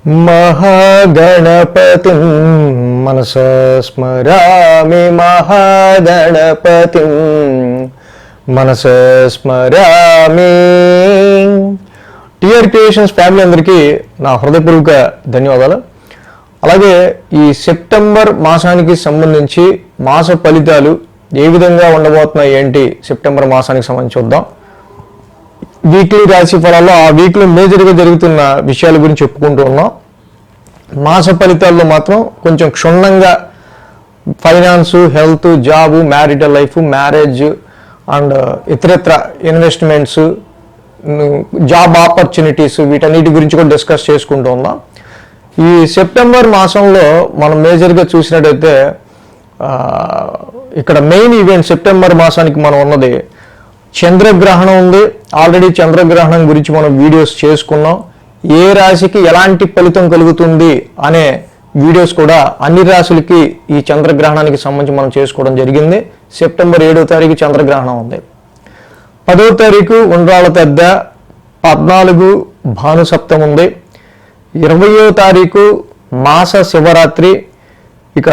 महागणपतिं मनसा स्मरामि महागणपतिं మనసా స్మరామి. TR creations family అందరికీ నా హృదయపూర్వక ధన్యవాదాలు. అలాగే ఈ సెప్టెంబర్ మాసానికి సంబంధించి మాస ఫలితాలు ఏ విధంగా ఉండబోతున్నాయి ఏంటి సెప్టెంబర్ మాసానికి సంబంధించి చూద్దాం. వీక్లీ రాశి ఫలాల్లో ఆ వీక్లో మేజర్గా జరుగుతున్న విషయాల గురించి చెప్పుకుంటూ ఉన్నాం. మాస ఫలితాల్లో మాత్రం కొంచెం క్షుణ్ణంగా finance, health, job, marital life, marriage and ఇతరత్ర ఇన్వెస్ట్మెంట్స్, జాబ్ ఆపర్చునిటీస్, వీటన్నిటి గురించి కూడా డిస్కస్ చేసుకుంటూ ఉన్నాం. ఈ సెప్టెంబర్ మాసంలో మనం మేజర్గా చూసినట్టయితే ఇక్కడ మెయిన్ ఈవెంట్ సెప్టెంబర్ మాసానికి మనం ఉన్నది చంద్రగ్రహణం ఉంది. ఆల్రెడీ చంద్రగ్రహణం గురించి మనం వీడియోస్ చేసుకున్నాం. ఏ రాశికి ఎలాంటి ఫలితం కలుగుతుంది అనే వీడియోస్ కూడా అన్ని రాశులకి ఈ చంద్రగ్రహణానికి సంబంధించి మనం చేసుకోవడం జరిగింది. సెప్టెంబర్ 7వ తారీఖు చంద్రగ్రహణం ఉంది. 10వ తారీఖు ఉండ్రాళ్ళ పెద్ద, 14 భానుసప్తం ఉంది. 20వ తారీఖు మాస శివరాత్రి. ఇక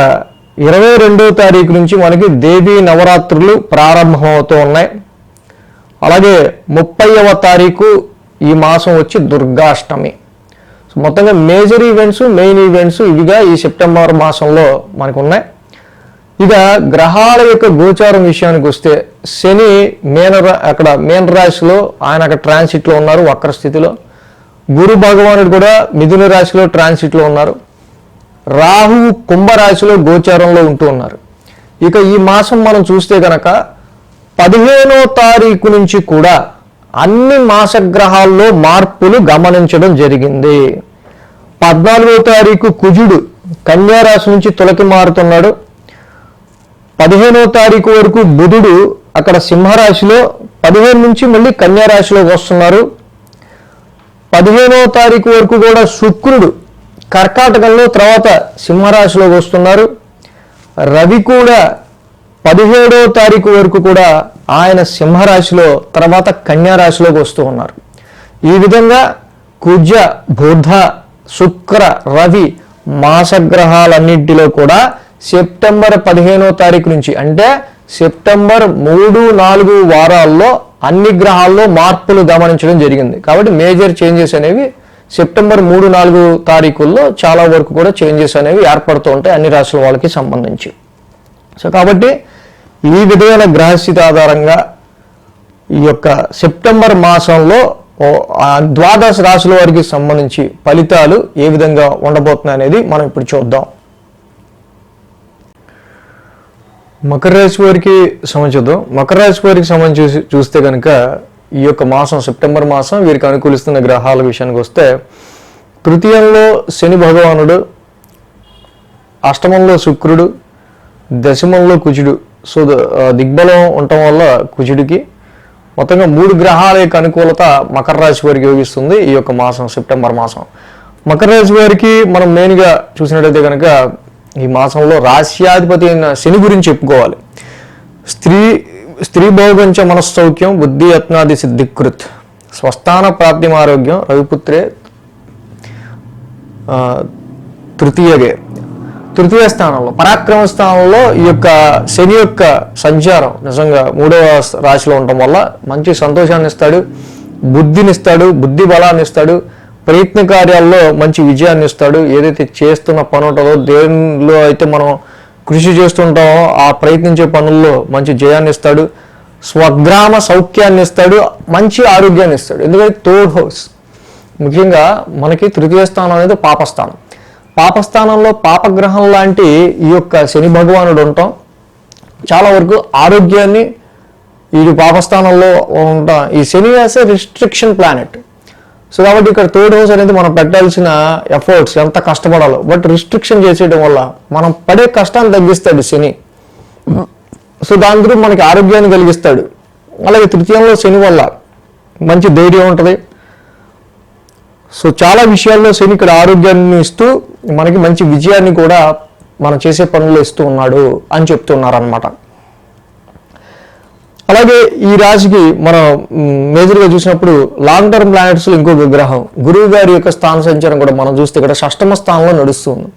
22వ తారీఖు నుంచి మనకి దేవీ నవరాత్రులు ప్రారంభమవుతూ ఉన్నాయి. అలాగే 30వ తారీఖు ఈ మాసం వచ్చి దుర్గాష్టమి. సో మొత్తంగా మేజర్ ఈవెంట్స్, మెయిన్ ఈవెంట్స్ ఇవిగా ఈ సెప్టెంబర్ మాసంలో మనకు ఉన్నాయి. ఇక గ్రహాల యొక్క గోచారం విషయానికి వస్తే శని అక్కడ మీన రాశిలో ఆయన అక్కడ ట్రాన్సిట్లో ఉన్నారు వక్ర స్థితిలో. గురు భగవానుడు కూడా మిథున రాశిలో ట్రాన్సిట్లో ఉన్నారు. రాహువు కుంభరాశిలో గోచారంలో ఉంటూ ఉన్నారు. ఇక ఈ మాసం మనం చూస్తే కనుక 15వ తారీఖు నుంచి కూడా అన్ని మాసగ్రహాల్లో మార్పులు గమనించడం జరిగింది. 14వ తారీఖు కుజుడు కన్యా రాశి నుంచి తులకి మారుతున్నాడు. 15వ తారీఖు వరకు బుధుడు అక్కడ సింహరాశిలో, 15 నుంచి మళ్ళీ కన్యా రాశిలోకి వస్తున్నారు. 15వ తారీఖు వరకు కూడా శుక్రుడు కర్కాటకంలో, తర్వాత సింహరాశిలోకి వస్తున్నారు. రవి కూడా 17వ తారీఖు వరకు కూడా ఆయన సింహరాశిలో, తర్వాత కన్యా రాశిలోకి వస్తూ ఉన్నారు. ఈ విధంగా కుజ, బుధ, శుక్ర, రవి మాసగ్రహాలన్నింటిలో కూడా సెప్టెంబర్ 15వ తారీఖు నుంచి అంటే సెప్టెంబర్ 3-4 వారాల్లో అన్ని గ్రహాల్లో మార్పులు గమనించడం జరిగింది. కాబట్టి మేజర్ చేంజెస్ అనేవి సెప్టెంబర్ 3-4 తారీఖుల్లో చాలా వరకు కూడా చేంజెస్ అనేవి ఏర్పడుతూ ఉంటాయి అన్ని రాశుల వాళ్ళకి సంబంధించి. సో కాబట్టి ఈ విధమైన గ్రహస్థితి ఆధారంగా ఈ యొక్క సెప్టెంబర్ మాసంలో 12 రాశుల వారికి సంబంధించి ఫలితాలు ఏ విధంగా ఉండబోతున్నాయి అనేది మనం ఇప్పుడు చూద్దాం. మకర రాశి వారికి సంబంధించుద్దాం. మకర రాశి వారికి సంబంధించి చూస్తే కనుక ఈ యొక్క మాసం సెప్టెంబర్ మాసం వీరికి అనుకూలిస్తున్న గ్రహాల విషయానికి వస్తే తృతీయంలో శని భగవానుడు, అష్టమంలో శుక్రుడు, దశమంలో కుజుడు. సో దిగ్బలం ఉండటం వల్ల కుజుడికి మొత్తంగా 3 గ్రహాల యొక్క అనుకూలత మకర రాశి వారికి యోగిస్తుంది ఈ యొక్క మాసం సెప్టెంబర్ మాసం. మకర రాశి వారికి మనం మెయిన్గా చూసినట్టయితే కనుక ఈ మాసంలో రాశ్యాధిపతి అయిన శని గురించి చెప్పుకోవాలి. స్త్రీ భోగంచ మనస్సౌఖ్యం, బుద్ధి యత్నాది సిద్ధికృత్, స్వస్థాన ప్రాప్తి ఆరోగ్యం, రవిపుత్రే తృతీయ స్థానంలో, పరాక్రమ స్థానంలో ఈ యొక్క శని యొక్క సంచారం నిజంగా 3వ రాశిలో ఉండటం వల్ల మంచి సంతోషాన్ని ఇస్తాడు, బుద్ధినిస్తాడు, బుద్ధి బలాన్ని ఇస్తాడు, ప్రయత్న కార్యాల్లో మంచి విజయాన్ని ఇస్తాడు. ఏదైతే చేస్తున్న పని ఉంటుందో, దేనిలో అయితే మనం కృషి చేస్తుంటామో ఆ ప్రయత్నించే పనుల్లో మంచి జయాన్ని ఇస్తాడు, స్వగ్రామ సౌఖ్యాన్ని ఇస్తాడు, మంచి ఆరోగ్యాన్ని ఇస్తాడు. ఎందుకంటే థర్డ్ హౌస్ ముఖ్యంగా మనకి తృతీయ స్థానం అనేది పాపస్థానం. పాపస్థానంలో పాపగ్రహం లాంటి ఈ యొక్క శని భగవానుడు ఉండటం చాలా వరకు ఆరోగ్యాన్ని ఈ పాపస్థానంలో ఉంటాం. ఈ శని వేసే రిస్ట్రిక్షన్ ప్లానెట్. సో కాబట్టి ఇక్కడ థర్డ్ హౌస్ అనేది మనం పెట్టాల్సిన ఎఫర్ట్స్ ఎంత కష్టపడాలో, బట్ రిస్ట్రిక్షన్ చేసేయడం వల్ల మనం పడే కష్టాన్ని తగ్గిస్తాడు శని. సో దాని గురించి మనకి ఆరోగ్యాన్ని కలిగిస్తాడు. అలాగే తృతీయంలో శని వల్ల మంచి ధైర్యం ఉంటుంది. సో చాలా విషయాల్లో శని ఇక్కడ ఆరోగ్యాన్ని ఇస్తూ మనకి మంచి విజయాన్ని కూడా మనం చేసే పనుల్లో ఇస్తూ ఉన్నాడు అని చెప్తున్నారు అనమాట. అలాగే ఈ రాశికి మనం మేజర్గా చూసినప్పుడు లాంగ్ టర్మ్ ప్లానెట్స్లో ఇంకొక గ్రహం గురువు గారి యొక్క స్థాన సంచారం కూడా మనం చూస్తే ఇక్కడ 6వ స్థానంలో నడుస్తుంది.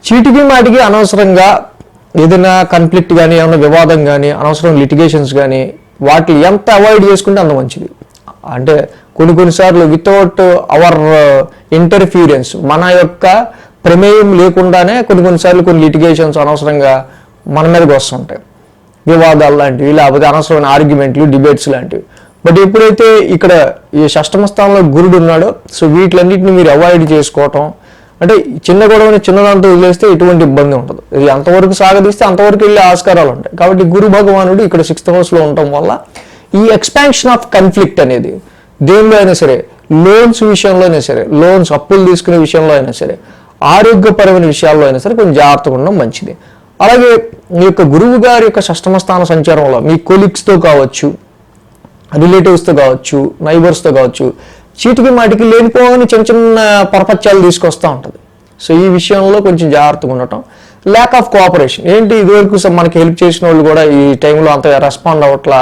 చీటికి మాటికి అనవసరంగా ఏదైనా కాన్ఫ్లిక్ట్ కానీ ఏమైనా వివాదం కానీ అనవసరం లిటిగేషన్స్ కానీ వాటిని ఎంత అవాయిడ్ చేసుకుంటే అంత మంచిది. అంటే కొన్నిసార్లు వితౌట్ అవర్ ఇంటర్ఫీరెన్స్ మన యొక్క ప్రమేయం లేకుండానే కొన్నిసార్లు కొన్ని లిటిగేషన్స్ అనవసరంగా మన మీదకి వస్తుంటాయి, వివాదాలు లాంటివి, లేకపోతే అనవసరమైన ఆర్గ్యుమెంట్లు, డిబేట్స్ లాంటివి. బట్ ఎప్పుడైతే ఇక్కడ ఈ 6వ స్థానంలో గురుడు ఉన్నాడో సో వీటిలన్నింటినీ మీరు అవాయిడ్ చేసుకోవటం, అంటే చిన్న గొడవని చిన్నదాంతో వదిలేస్తే ఎటువంటి ఇబ్బంది ఉండదు. ఇది అంతవరకు సాగదీస్తే అంతవరకు వెళ్ళే ఆస్కారాలు ఉంటాయి. కాబట్టి గురు భగవానుడు ఇక్కడ 6th హౌస్లో ఉండటం వల్ల ఈ ఎక్స్పాన్షన్ ఆఫ్ కన్ఫ్లిక్ట్ అనేది దేనిలో అయినా సరే, లోన్స్ విషయంలో అయినా సరే, లోన్స్ అప్పులు తీసుకునే విషయంలో అయినా సరే, ఆరోగ్యపరమైన విషయాల్లో అయినా సరే కొంచెం జాగ్రత్తగా ఉండడం మంచిది. అలాగే మీ యొక్క గురువు గారి యొక్క 6వ స్థాన సంచారంలో మీ కొలీగ్స్తో కావచ్చు, రిలేటివ్స్తో కావచ్చు, నైబర్స్తో కావచ్చు, చీటికి మాటికి లేనిపోని చిన్న చిన్న పరపత్యాలు తీసుకొస్తూ ఉంటుంది. సో ఈ విషయంలో కొంచెం జాగ్రత్తగా ఉండటం. ల్యాక్ ఆఫ్ కోఆపరేషన్ ఏంటి, ఇదివరకు మనకి హెల్ప్ చేసిన వాళ్ళు కూడా ఈ టైంలో అంత రెస్పాండ్ అవ్వట్లా,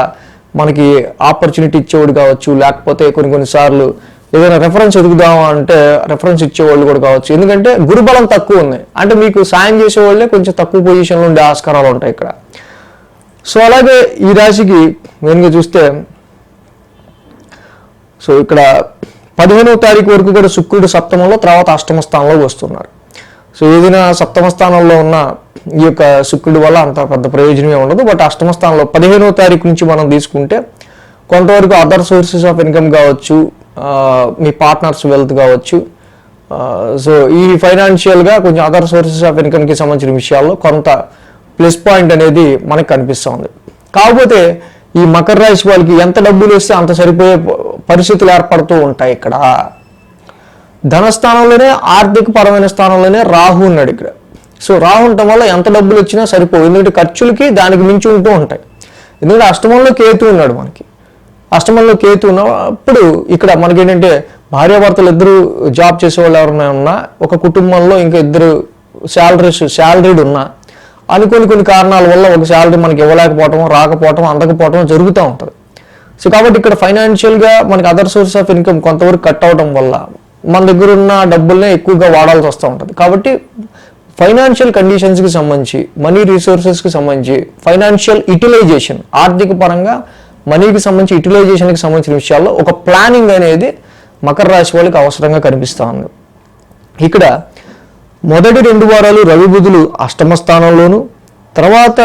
మనకి ఆపర్చునిటీ ఇచ్చేవాడు కావచ్చు, లేకపోతే కొన్నిసార్లు ఏదైనా రెఫరెన్స్ ఎదుగుదామా అంటే రెఫరెన్స్ ఇచ్చేవాళ్ళు కూడా కావచ్చు. ఎందుకంటే గురుబలం తక్కువ ఉంది, అంటే మీకు సాయం చేసేవాళ్ళే కొంచెం తక్కువ పొజిషన్లో ఉండే ఆస్కారాలు ఉంటాయి ఇక్కడ. సో అలాగే ఈ రాశికి మెయిన్గా చూస్తే సో ఇక్కడ 15వ తారీఖు వరకు కూడా శుక్రుడు 7వ, తర్వాత 8వ స్థానంలో వస్తున్నారు. సో ఏదైనా 7వ స్థానంలో ఉన్న ఈ యొక్క శుక్రుడి వల్ల అంత పెద్ద ప్రయోజనమే ఉండదు. బట్ 8వ స్థానంలో 15వ తారీఖు నుంచి మనం తీసుకుంటే కొంతవరకు అదర్ సోర్సెస్ ఆఫ్ ఇన్కమ్ కావచ్చు, మీ పార్ట్నర్స్ వెల్త్ కావచ్చు, సో ఈ ఫైనాన్షియల్గా కొంచెం అదర్ సోర్సెస్ ఆఫ్ ఇన్కమ్కి సంబంధించిన విషయాల్లో కొంత ప్లస్ పాయింట్ అనేది మనకు కనిపిస్తూ ఉంది. కాకపోతే ఈ మకర రాశి వాళ్ళకి ఎంత డబ్బులు వస్తే అంత సరిపోయే పరిస్థితులు ఏర్పడుతూ ఉంటాయి. ఇక్కడ ధనస్థానంలోనే ఆర్థిక పరమైన స్థానంలోనే రాహు ఉన్నాడు ఇక్కడ. సో రాహు ఉండటం వల్ల ఎంత డబ్బులు వచ్చినా సరిపోవు, ఎందుకంటే ఖర్చులకి దానికి మించి ఉంటూ ఉంటాయి. ఎందుకంటే అష్టమంలో కేతు ఉన్నాడు, మనకి అష్టమంలో కేతు ఉన్నప్పుడు ఇక్కడ మనకి ఏంటంటే భార్యాభర్తలు ఇద్దరు జాబ్ చేసేవాళ్ళు ఎవరైనా ఉన్నా, ఒక కుటుంబంలో ఇంకా ఇద్దరు శాలరీడ్ ఉన్నా కొన్ని కారణాల వల్ల ఒక శాలరీ మనకి ఇవ్వలేకపోవటం, రాకపోవటం, అందకపోవటం జరుగుతూ ఉంటుంది. సో కాబట్టి ఇక్కడ ఫైనాన్షియల్గా మనకి అదర్ సోర్స్ ఆఫ్ ఇన్కమ్ కొంతవరకు కట్ అవడం వల్ల మన దగ్గర ఉన్న డబ్బుల్నే ఎక్కువగా వాడాల్సి వస్తూ ఉంటుంది. కాబట్టి ఫైనాన్షియల్ కండిషన్స్కి సంబంధించి, మనీ రిసోర్సెస్కి సంబంధించి, ఫైనాన్షియల్ యూటిలైజేషన్, ఆర్థిక పరంగా మనీకి సంబంధించి యూటిలైజేషన్కి సంబంధించిన విషయాల్లో ఒక ప్లానింగ్ అనేది మకర రాశి వాళ్ళకి అవసరంగా కనిపిస్తూ ఉంది. ఇక్కడ మొదటి 2 వారాలు రవి బుధులు 8వ స్థానంలోను, తర్వాత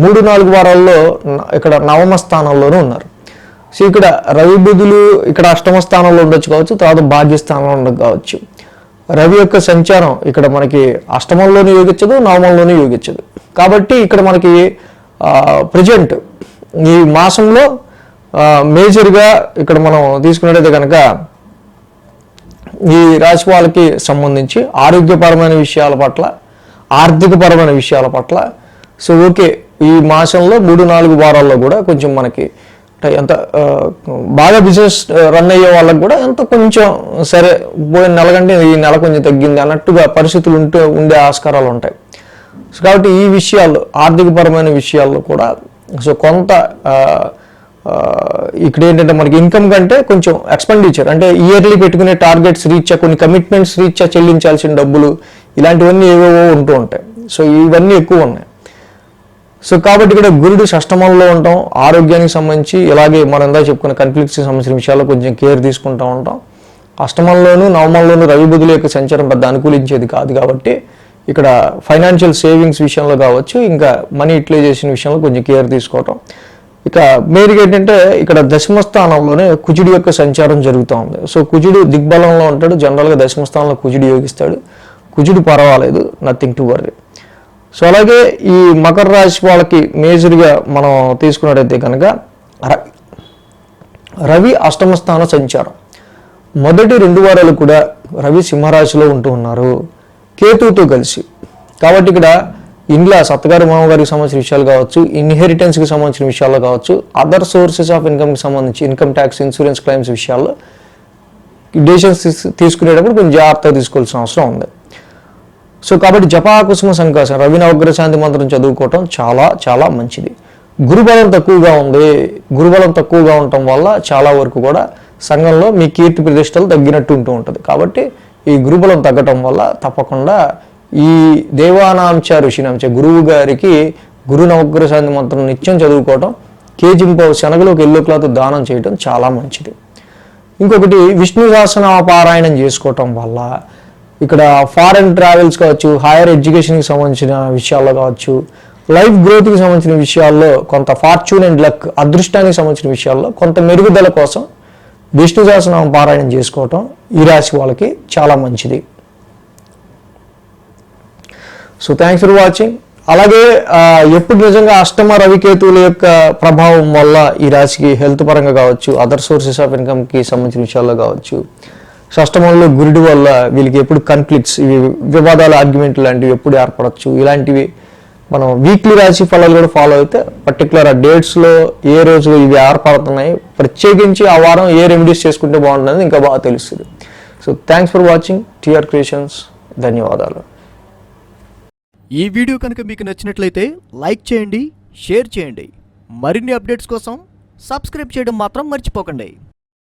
3-4 వారాల్లో ఇక్కడ 9వ స్థానంలోనూ ఉన్నారు. సో ఇక్కడ రవి బుధులు ఇక్కడ 8వ స్థానంలో ఉండొచ్చు కావచ్చు, తర్వాత భాగ్యస్థానంలో ఉండదు కావచ్చు. రవి యొక్క సంచారం ఇక్కడ మనకి 8మంలోనూ యోగించదు, 9మంలోనూ యోగించదు. కాబట్టి ఇక్కడ మనకి ప్రజెంట్ ఈ మాసంలో మేజర్గా ఇక్కడ మనం తీసుకున్నట్టయితే కనుక ఈ రాశి వాళ్ళకి సంబంధించి ఆరోగ్యపరమైన విషయాల పట్ల, ఆర్థికపరమైన విషయాల పట్ల సో ఓకే, ఈ మాసంలో 3-4 వారాల్లో కూడా కొంచెం మనకి ఎంత బాగా బిజినెస్ రన్ అయ్యే వాళ్ళకి కూడా ఎంత కొంచెం సరే పోయిన నెల కంటే ఈ నెల కొంచెం తగ్గింది అన్నట్టుగా పరిస్థితులు ఉండే ఆస్కారాలు ఉంటాయి. సో కాబట్టి ఈ విషయాల్లో, ఆర్థికపరమైన విషయాల్లో కూడా సో కొంత ఇక్కడ ఏంటంటే మనకి ఇన్కమ్ కంటే కొంచెం ఎక్స్పెండిచర్, అంటే ఇయర్లీ పెట్టుకునే టార్గెట్స్ రీచ్, కొన్ని కమిట్మెంట్స్ రీచ్ చెల్లించాల్సిన డబ్బులు, ఇలాంటివన్నీ ఏవేవో ఉంటూ ఉంటాయి. సో ఇవన్నీ ఎక్కువ ఉన్నాయి. సో కాబట్టి ఇక్కడ గురుడు 6మంలో ఉండటం, ఆరోగ్యానికి సంబంధించి ఇలాగే మనం ఎందా చెప్పుకున్న కాన్ఫ్లిక్ట్స్కి సంబంధించిన విషయాల్లో కొంచెం కేర్ తీసుకుంటూ ఉంటాం. 8మంలోను 9మంలోను రవి బుధుల యొక్క సంచారం పెద్ద అనుకూలించేది కాదు. కాబట్టి ఇక్కడ ఫైనాన్షియల్ సేవింగ్స్ విషయంలో కావచ్చు, ఇంకా మనీ యూటిలైజేషన్ విషయంలో కొంచెం కేర్ తీసుకోవటం. ఇక మెయిన్గా ఏంటంటే ఇక్కడ 10వ స్థానంలోనే కుజుడి యొక్క సంచారం జరుగుతూ ఉంది. సో కుజుడు దిగ్బలంలో ఉంటాడు, జనరల్గా 10వ స్థానంలో కుజుడు యోగిస్తాడు. కుజుడు పర్వాలేదు, నథింగ్ టు వర్రీ. సో అలాగే ఈ మకర రాశి వాళ్ళకి మేజర్గా మనం తీసుకున్నట్టయితే కనుక రవి 8వ స్థాన సంచారం, మొదటి 2 వారాలు కూడా రవి సింహరాశిలో ఉంటూ ఉన్నారు కేతువుతో కలిసి. కాబట్టి ఇక్కడ ఇంట్లో సత్తగారి మామగారికి సంబంధించిన విషయాలు కావచ్చు, ఇన్హెరిటెన్స్కి సంబంధించిన విషయాల్లో కావచ్చు, అదర్ సోర్సెస్ ఆఫ్ ఇన్కమ్కి సంబంధించి ఇన్కమ్ ట్యాక్స్, ఇన్సూరెన్స్ క్లెయిమ్స్ విషయాల్లో డెసిషన్స్ తీసుకునేటప్పుడు కొంచెం జాగ్రత్తగా తీసుకోవాల్సిన అవసరం ఉంది. సో కాబట్టి జపాకుసుమ సంకాసం, రవి నవగ్రహ శాంతి మంత్రం చదువుకోవటం చాలా చాలా మంచిది. గురుబలం తక్కువగా ఉంది. గురుబలం తక్కువగా ఉండటం వల్ల చాలా వరకు కూడా సంఘంలో మీ కీర్తి ప్రతిష్టలు తగ్గినట్టు ఉంటూ ఉంటుంది. కాబట్టి ఈ గురుబలం తగ్గటం వల్ల తప్పకుండా ఈ దేవానాంచ ఋషినాంచ గురువు గారికి గురు నవగ్రహ శాంతి మంత్రం నిత్యం చదువుకోవటం, కేజింపావు శనగలోకి ఎల్లో క్లాత్ దానం చేయడం చాలా మంచిది. ఇంకొకటి విష్ణు సహస్రనామ పారాయణం చేసుకోవటం వల్ల ఇక్కడ ఫారెన్ ట్రావెల్స్ కావచ్చు, హైయర్ ఎడ్యుకేషన్కి సంబంధించిన విషయాల్లో కావచ్చు, లైఫ్ గ్రోత్కి సంబంధించిన విషయాల్లో కొంత ఫార్చ్యూన్ అండ్ లక్ అదృష్టానికి సంబంధించిన విషయాల్లో కొంత మెరుగుదల కోసం విష్ణు సహస్రనామం పారాయణం చేసుకోవటం ఈ రాశి వాళ్ళకి చాలా మంచిది. So thanks for watching. అలాగే ఎప్పుడు నిజంగా అష్టమ రవికేతువుల యొక్క ప్రభావం వల్ల ఈ రాశికి హెల్త్ పరంగా కావచ్చు, అదర్ సోర్సెస్ ఆఫ్ ఇన్కమ్కి సంబంధించిన విషయాల్లో కావచ్చు, షష్టమంలో గురుడి వల్ల వీళ్ళకి ఎప్పుడు కాన్ఫ్లిక్ట్స్, ఇవి వివాదాలు, ఆర్గ్యుమెంట్లు లాంటివి ఎప్పుడు ఏర్పడవచ్చు, ఇలాంటివి మనం వీక్లీ రాశి ఫలాలు కూడా ఫాలో అయితే పర్టికులర్ ఆ డేట్స్లో ఏ రోజు ఇవి ఏర్పడుతున్నాయి, ప్రత్యేకించి ఆ వారం ఏ రెమెడీస్ చేసుకుంటే బాగుంటుంది ఇంకా బాగా తెలుస్తుంది. So thanks for watching TR creations. ధన్యవాదాలు. ఈ వీడియో కనుక మీకు నచ్చినట్లయితే లైక్ చేయండి, షేర్ చేయండి. మరిన్ని అప్డేట్స్ కోసం సబ్స్క్రైబ్ చేయడం మాత్రం మర్చిపోకండి.